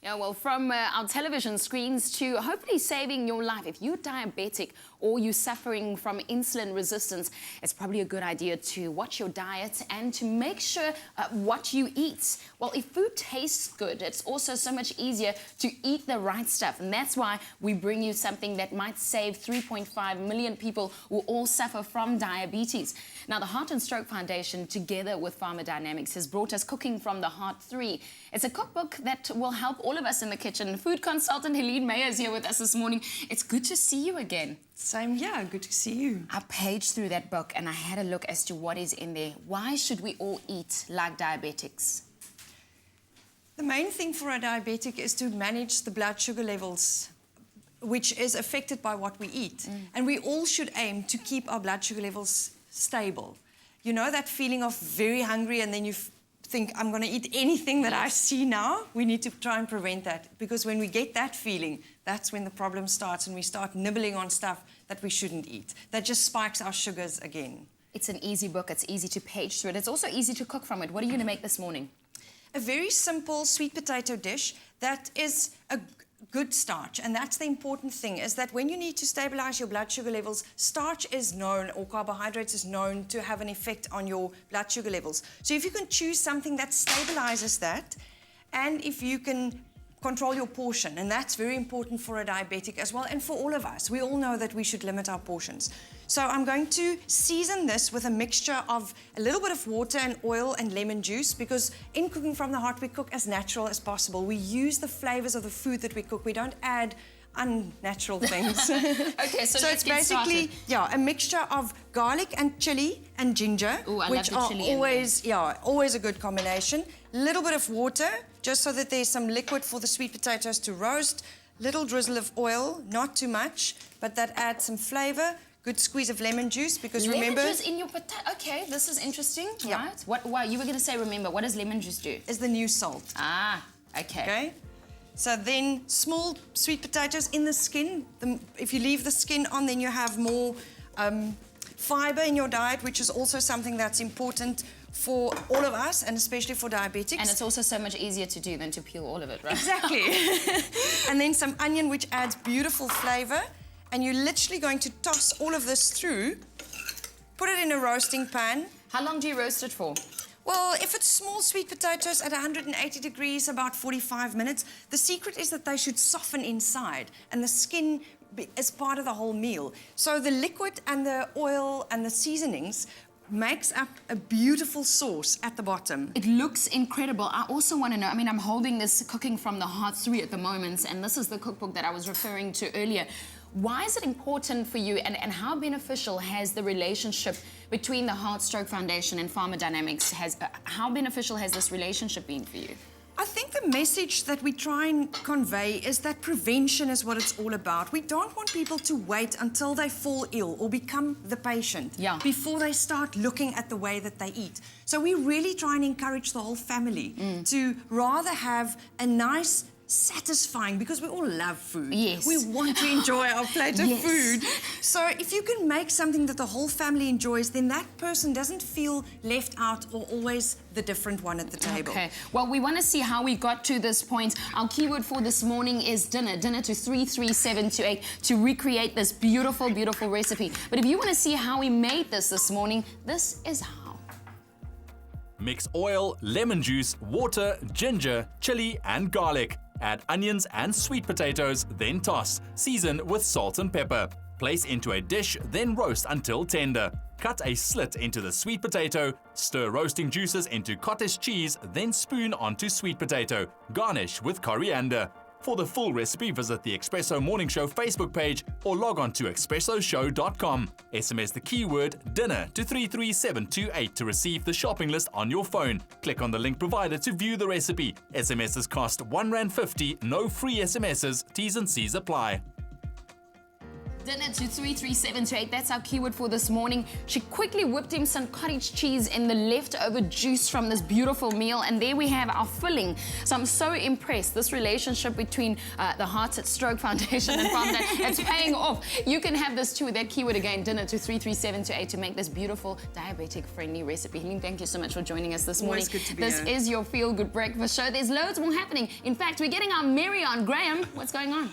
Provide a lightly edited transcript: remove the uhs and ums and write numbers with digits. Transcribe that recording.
Yeah, well, from our television screens to hopefully saving your life. If you're diabetic or you're suffering from insulin resistance, it's probably a good idea to watch your diet and to make sure what you eat. Well, if food tastes good, it's also so much easier to eat the right stuff. And that's why we bring you something that might save 3.5 million people who all suffer from diabetes. Now, the Heart and Stroke Foundation, together with Pharmacodynamics, has brought us Cooking from the Heart 3. It's a cookbook that will help all of us in the kitchen. Food consultant Heleen Meyer is here with us this morning. It's good to see you again. Same here, good to see you. I paged through that book and I had a look as to what is in there. Why should we all eat like diabetics? The main thing for a diabetic is to manage the blood sugar levels, which is affected by what we eat. And we all should aim to keep our blood sugar levels stable. You know that feeling of very hungry and then you think, I'm going to eat anything that I see now? We need to try and prevent that, because when we get that feeling, that's when the problem starts and we start nibbling on stuff that we shouldn't eat. That just spikes our sugars again. It's an easy book. It's easy to page through it. It's also easy to cook from it. What are you going to make this morning? A very simple sweet potato dish that is a good starch, and that's the important thing, is that when you need to stabilize your blood sugar levels, starch is known, or carbohydrates is known to have an effect on your blood sugar levels. So if you can choose something that stabilizes that, and if you can control your portion, and that's very important for a diabetic as well, and for all of us. We all know that we should limit our portions. So I'm going to season this with a mixture of a little bit of water and oil and lemon juice, because in Cooking from the Heart, we cook as natural as possible. We use the flavors of the food that we cook. We don't add unnatural things. Okay, so let's it's get basically started. a mixture of garlic and chili and ginger, Ooh, which love the are chili always a good combination. Little bit of water, just so that there's some liquid for the sweet potatoes to roast. Little drizzle of oil, not too much, but that adds some flavor. Good squeeze of lemon juice, because remember... Lemon juice in your potato. Okay, this is interesting, right? Wow, you were going to say, remember, what does lemon juice do? Is the new salt. Ah, okay. Okay? So then small sweet potatoes in the skin. If you leave the skin on, then you have more fiber in your diet, which is also something that's important for all of us, and especially for diabetics. And it's also so much easier to do than to peel all of it, right? Exactly. And then some onion, which adds beautiful flavor. And you're literally going to toss all of this through, put it in a roasting pan. How long do you roast it for? Well, if it's small sweet potatoes at 180 degrees, about 45 minutes. The secret is that they should soften inside, and the skin is part of the whole meal. So the liquid and the oil and the seasonings makes up a beautiful sauce at the bottom. It looks incredible. I also want to know, I mean, I'm holding this Cooking from the Heart 3 at the moment, and this is the cookbook that I was referring to earlier. Why is it important for you, and how beneficial has the relationship between the Heart Stroke Foundation and Pharmacodynamics, how beneficial has this relationship been for you? I think the message that we try and convey is that prevention is what it's all about. We don't want people to wait until they fall ill or become the patient before they start looking at the way that they eat. So we really try and encourage the whole family to rather have a nice, satisfying, because we all love food. Yes. We want to enjoy our plate of food. So if you can make something that the whole family enjoys, then that person doesn't feel left out or always the different one at the table. Okay. Well, we want to see how we got to this point. Our keyword for this morning is dinner. Dinner to 33728 to recreate this beautiful, beautiful recipe. But if you want to see how we made this morning, this is how. Mix oil, lemon juice, water, ginger, chili and garlic. Add onions and sweet potatoes, then toss. Season with salt and pepper. Place into a dish, then roast until tender. Cut a slit into the sweet potato. Stir roasting juices into cottage cheese, then spoon onto sweet potato. Garnish with coriander. For the full recipe, visit the Expresso Morning Show Facebook page or log on to expressoshow.com. SMS the keyword dinner to 33728 to receive the shopping list on your phone. Click on the link provided to view the recipe. SMSs cost R1.50, no free SMSs, T's and C's apply. Dinner to 33728. That's our keyword for this morning. She quickly whipped him some cottage cheese in the leftover juice from this beautiful meal, and there we have our filling. So I'm so impressed. This relationship between the Heart at Stroke Foundation and Farm Day, it's paying off. You can have this too with that keyword again, dinner to 33728, to make this beautiful diabetic-friendly recipe. Heleen, thank you so much for joining us this morning. Always good to be This here. is your Feel Good Breakfast Show. There's loads more happening. In fact, we're getting our Mary on. Graham, what's going on?